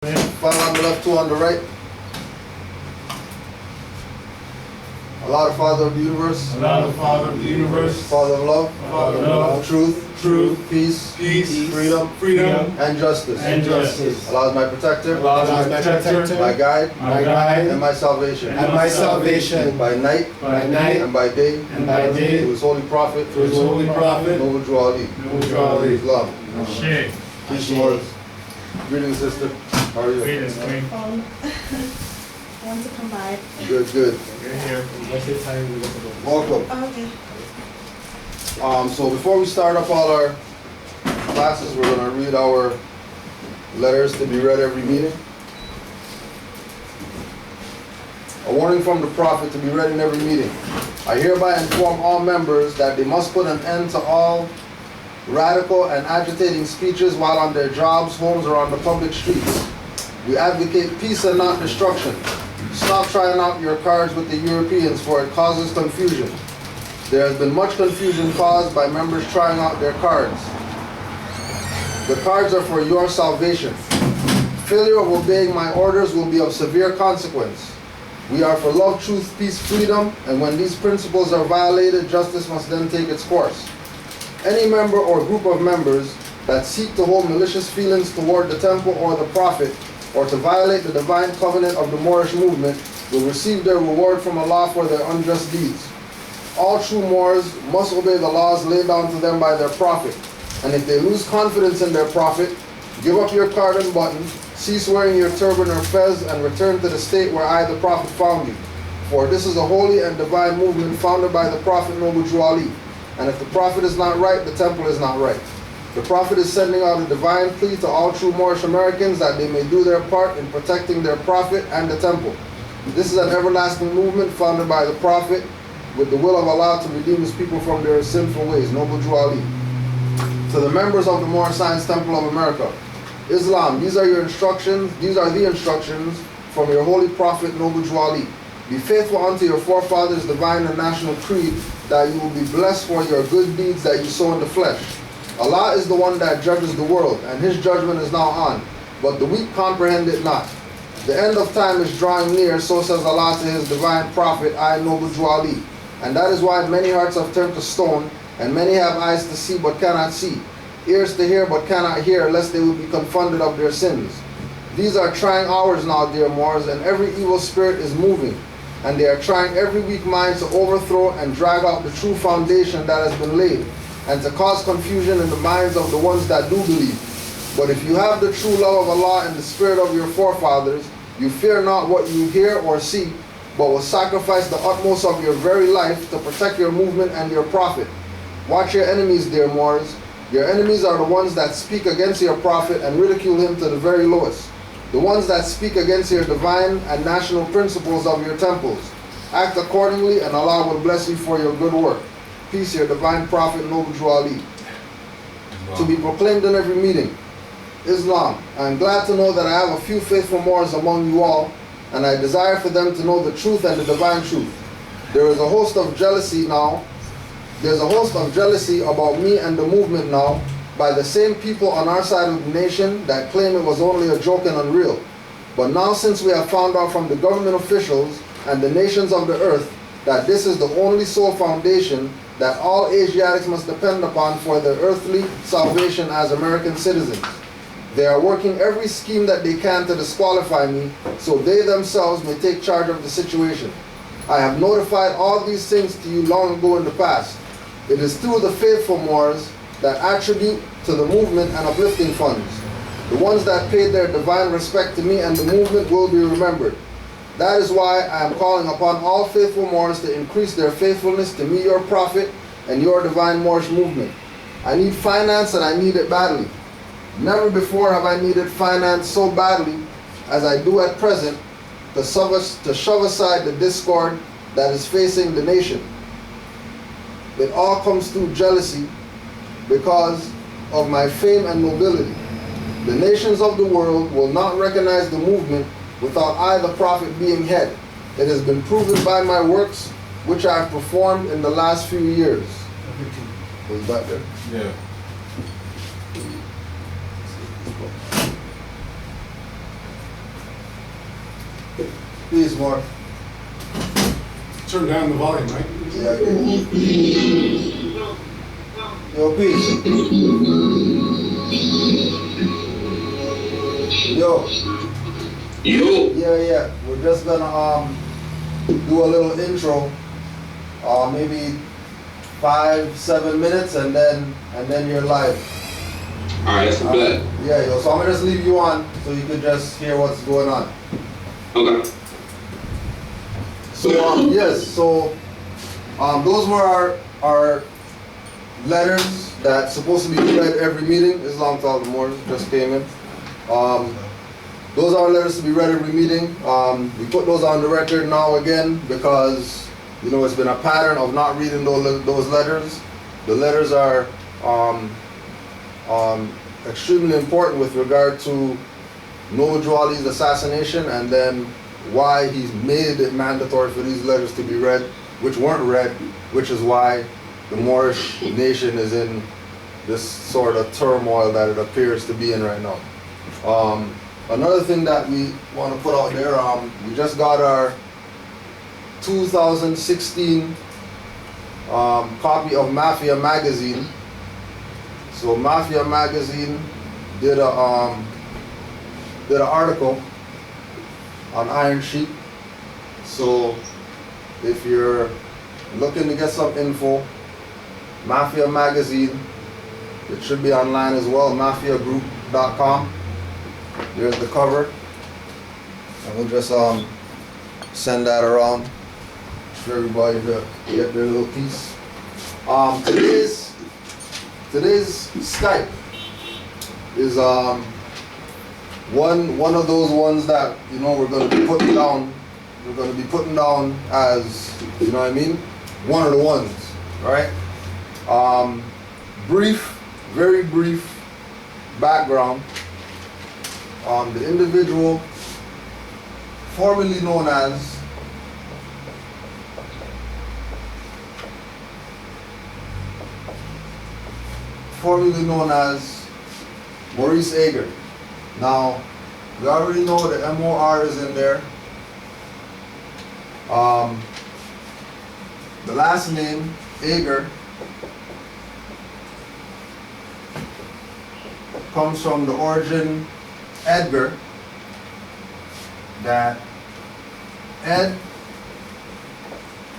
Father on the left, two on the right. Allah, the Father of the universe. Allah, the Father of the universe. Father of love. Father of love. Truth. Peace. Freedom. And justice. Allah is my protector. Allah is my protector. My guide. And my salvation. By night. And by day. Through His holy prophet. Noble Drew Ali. Islam. Peace, Lord. Greetings, sister. How are you? I want to come by. Good. You're here. Welcome. Oh, okay. So before we start up all our classes, we're going to read our letters to be read every meeting. A warning from the Prophet to be read in every meeting. I hereby inform all members that they must put an end to all radical and agitating speeches while on their jobs, homes, or on the public streets. We advocate peace and not destruction. Stop trying out your cards with the Europeans, for it causes confusion. There has been much confusion caused by members trying out their cards. The cards are for your salvation. Failure of obeying my orders will be of severe consequence. We are for love, truth, peace, freedom, and when these principles are violated, justice must then take its course. Any member or group of members that seek to hold malicious feelings toward the temple or the prophet, or to violate the divine covenant of the Moorish movement, will receive their reward from Allah for their unjust deeds. All true Moors must obey the laws laid down to them by their prophet, and if they lose confidence in their prophet, give up your card and button, cease wearing your turban or fez, and return to the state where I, the prophet, found you. For this is a holy and divine movement founded by the prophet Noble Drew Ali, and if the prophet is not right, the temple is not right. The Prophet is sending out a divine plea to all true Moorish Americans that they may do their part in protecting their Prophet and the temple. This is an everlasting movement founded by the Prophet with the will of Allah to redeem His people from their sinful ways. Noble Drew Ali. To the members of the Moorish Science Temple of America. Islam, these are the instructions from your holy Prophet Noble Drew Ali. Be faithful unto your forefathers' divine and national creed, that you will be blessed for your good deeds that you sow in the flesh. Allah is the one that judges the world, and His judgment is now on, but the weak comprehend it not. The end of time is drawing near, so says Allah to His divine prophet, I, Noble Drew Ali. And that is why many hearts have turned to stone, and many have eyes to see but cannot see, ears to hear but cannot hear, lest they will be confounded of their sins. These are trying hours now, dear Moors, and every evil spirit is moving, and they are trying every weak mind to overthrow and drag out the true foundation that has been laid, and to cause confusion in the minds of the ones that do believe. But if you have the true love of Allah and the spirit of your forefathers, you fear not what you hear or see, but will sacrifice the utmost of your very life to protect your movement and your prophet. Watch your enemies, dear Moors. Your enemies are the ones that speak against your prophet and ridicule him to the very lowest. The ones that speak against your divine and national principles of your temples. Act accordingly, and Allah will bless you for your good work. Peace, your divine prophet, Noble Drew Ali. Wow. To be proclaimed in every meeting. Islam, I am glad to know that I have a few faithful Moors among you all, and I desire for them to know the truth and the divine truth. There is a host of jealousy now. There's a host of jealousy about me and the movement now by the same people on our side of the nation that claim it was only a joke and unreal. But now, since we have found out from the government officials and the nations of the earth that this is the only sole foundation that all Asiatics must depend upon for their earthly salvation as American citizens. They are working every scheme that they can to disqualify me, so they themselves may take charge of the situation. I have notified all these things to you long ago in the past. It is through the faithful Moors that attribute to the movement and uplifting funds. The ones that paid their divine respect to me and the movement will be remembered. That is why I am calling upon all faithful Moors to increase their faithfulness to me, your prophet, and your divine Moorish movement. I need finance, and I need it badly. Never before have I needed finance so badly as I do at present to shove aside the discord that is facing the nation. It all comes through jealousy because of my fame and nobility. The nations of the world will not recognize the movement without I, the prophet, being head. It has been proven by my works, which I have performed in the last few years. Was that there? Yeah. Please, Mark. Turn down the volume, right? Yeah, yo, peace. Yo. Yeah. We're just gonna do a little intro. Maybe 5-7 minutes, and then you're live. Alright, that's a bet. Yeah, yo. So I'm gonna just leave you on so you can just hear what's going on. Okay. So yes, so those were our letters that's supposed to be read every meeting. Islam to all the Moors just came in. Those are letters to be read every meeting. We put those on the record now again because it's been a pattern of not reading those letters. The letters are extremely important with regard to Nojo Ali's assassination, and then why he's made it mandatory for these letters to be read, which weren't read, which is why the Moorish nation is in this sort of turmoil that it appears to be in right now. Another thing that we want to put out there, we just got our 2016 copy of Mafia magazine. So Mafia magazine did an article on Iron Sheik. So if you're looking to get some info, Mafia magazine, it should be online as well, mafiagroup.com. There's the cover, and we'll just send that around for everybody to get their little piece. Today's Skype is one of those ones that we're going to be putting down. We're going to be putting down as one of the ones, right? Very brief background. The individual formerly known as Maurice Ager. Now, we already know the MOR is in there. The last name, Ager, comes from the origin Edgar, that Ed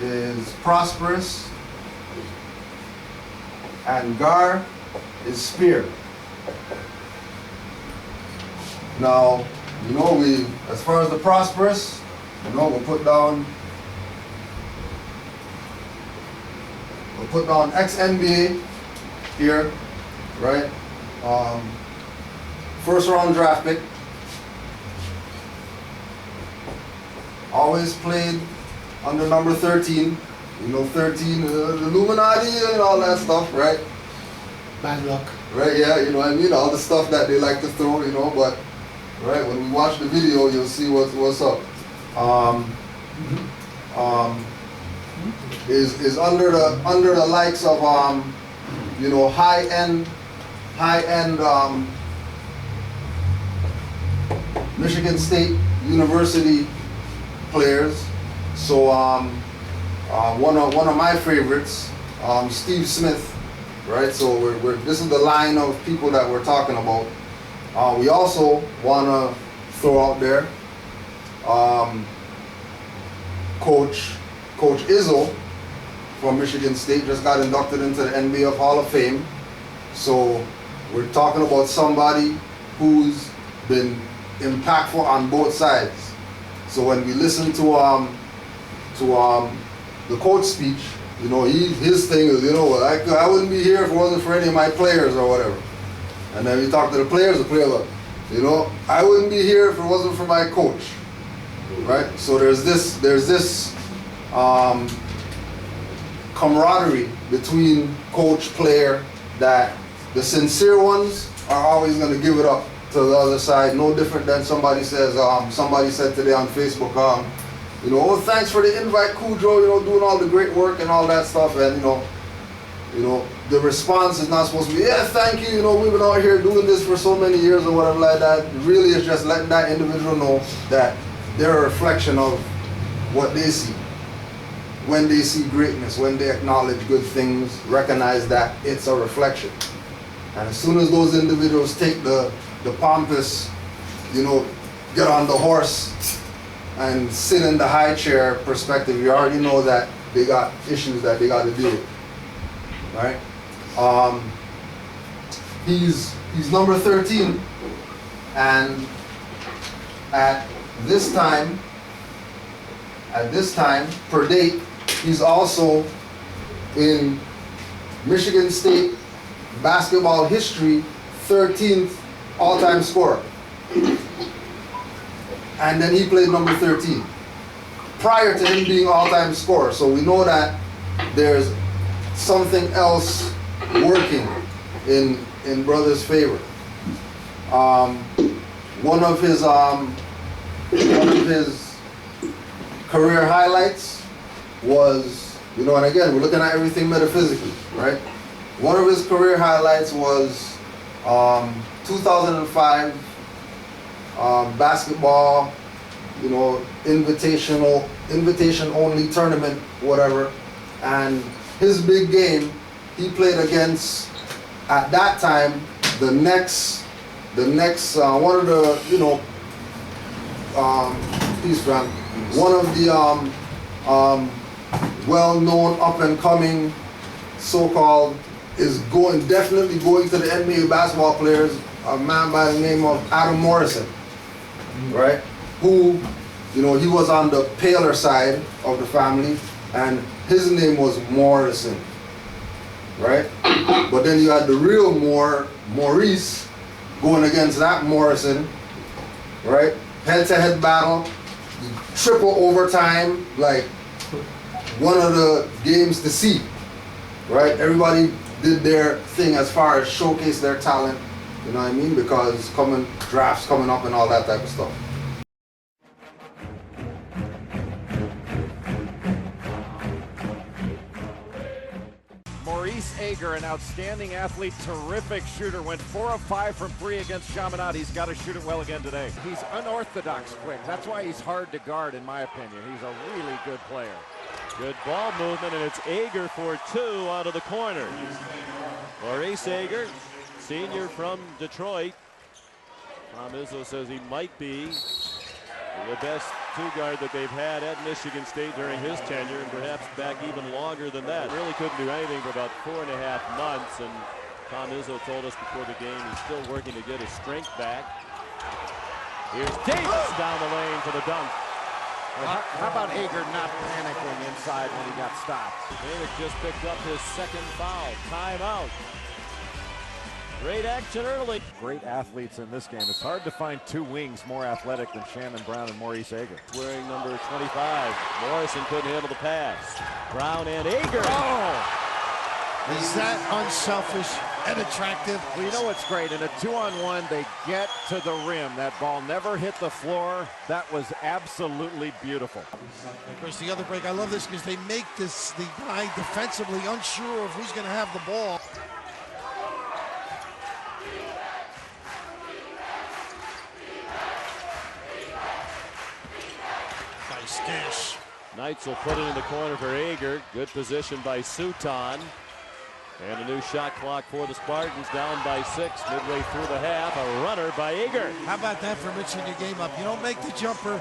is prosperous and Gar is spear. Now, we, as far as the prosperous, we'll put down ex-NBA here, right? First round draft pick. Always played under number 13. 13, the Illuminati and all that stuff, right? Bad luck. Right, yeah, all the stuff that they like to throw, but right, when we watch the video, you'll see what's up. Is under the likes of high end Michigan State University players. So one of my favorites, Steve Smith, right? So this is the line of people that we're talking about. We also want to throw out there Coach Izzo from Michigan State just got inducted into the NBA Hall of Fame. So we're talking about somebody who's been impactful on both sides. So when we listen to the coach speech, his thing is, I wouldn't be here if it wasn't for any of my players or whatever. And then we talk to the players look, I wouldn't be here if it wasn't for my coach, right? So there's this camaraderie between coach player that the sincere ones are always going to give it up to the other side. No different than somebody said today on Facebook, thanks for the invite, Kudro, doing all the great work and all that stuff, and the response is not supposed to be, yeah, thank you, we've been out here doing this for so many years or whatever like that. It really is just letting that individual know that they're a reflection of what they see. When they see greatness, when they acknowledge good things, recognize that it's a reflection. And as soon as those individuals take the pompous, you know, get on the horse and sit in the high chair perspective, you already know that they got issues that they got to deal with, right? He's number 13, and at this time, per date, he's also in Michigan State basketball history 13th all-time scorer. And then he played number 13 prior to him being all-time scorer. So we know that there's something else working in brother's favor. One of his career highlights was, you know, and again, we're looking at everything metaphysically, right? One of his career highlights was 2005 basketball, you know, invitation only tournament, whatever. And his big game, he played against, at that time, the next one of the, you know, peace, Frank, one of the well-known up-and-coming so-called definitely going to the NBA basketball players, a man by the name of Adam Morrison, right? Who, you know, he was on the paler side of the family, and his name was Morrison, right? But then you had the real Maurice going against that Morrison, right? Head-to-head battle, triple overtime, like one of the games to see, right? Everybody did their thing as far as showcase their talent, you know what I mean? Because drafts coming up and all that type of stuff. Maurice Ager, an outstanding athlete, terrific shooter, went 4 of 5 from 3 against Chaminade. He's got to shoot it well again today. He's unorthodox quick. That's why he's hard to guard, in my opinion. He's a really good player. Good ball movement, and it's Ager for 2 out of the corner. Maurice Ager, senior from Detroit. Tom Izzo says he might be the best two-guard that they've had at Michigan State during his tenure, and perhaps back even longer than that. Really couldn't do anything for about 4.5 months, and Tom Izzo told us before the game he's still working to get his strength back. Here's Davis down the lane for the dunk. How about Ager not panicking inside when he got stopped? Davis just picked up his second foul. Timeout. Great action early. Great athletes in this game. It's hard to find 2 wings more athletic than Shannon Brown and Maurice Ager. Wearing number 25. Morrison couldn't handle the pass. Brown and Ager. Oh! Is that unselfish and attractive? Well, you know what's great? In a 2-on-1, they get to the rim. That ball never hit the floor. That was absolutely beautiful. Of course, the other break, I love this because they make the guy defensively unsure of who's going to have the ball. Nice dish. Knights will put it in the corner for Ager. Good position by Suton. And a new shot clock for the Spartans, down by 6 midway through the half. A runner by Ager. How about that for mixing your game up? You don't make the jumper.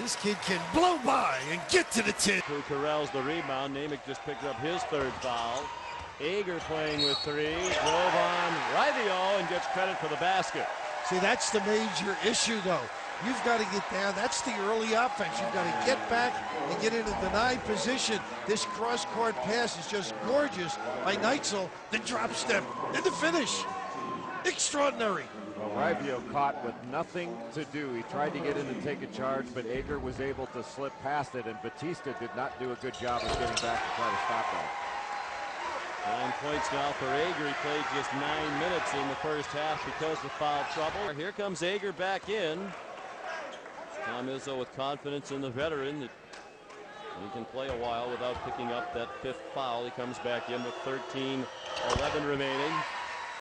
This kid can blow by and get to the tip. Who corrals the rebound. Namick just picked up his 3rd foul. Ager playing with 3. Drove on Rivio and gets credit for the basket. See, that's the major issue, though. You've got to get down. That's the early offense. You've got to get back and get in a denied position. This cross-court pass is just gorgeous by Neitzel. The drop step and the finish. Extraordinary. Well, Rivio caught with nothing to do. He tried to get in and take a charge, but Ager was able to slip past it, and Batista did not do a good job of getting back to try to stop that. 9 points now for Ager. He played just 9 minutes in the first half because of foul trouble. Here comes Ager back in. Tom Izzo with confidence in the veteran that he can play a while without picking up that 5th foul. He comes back in with 13-11 remaining.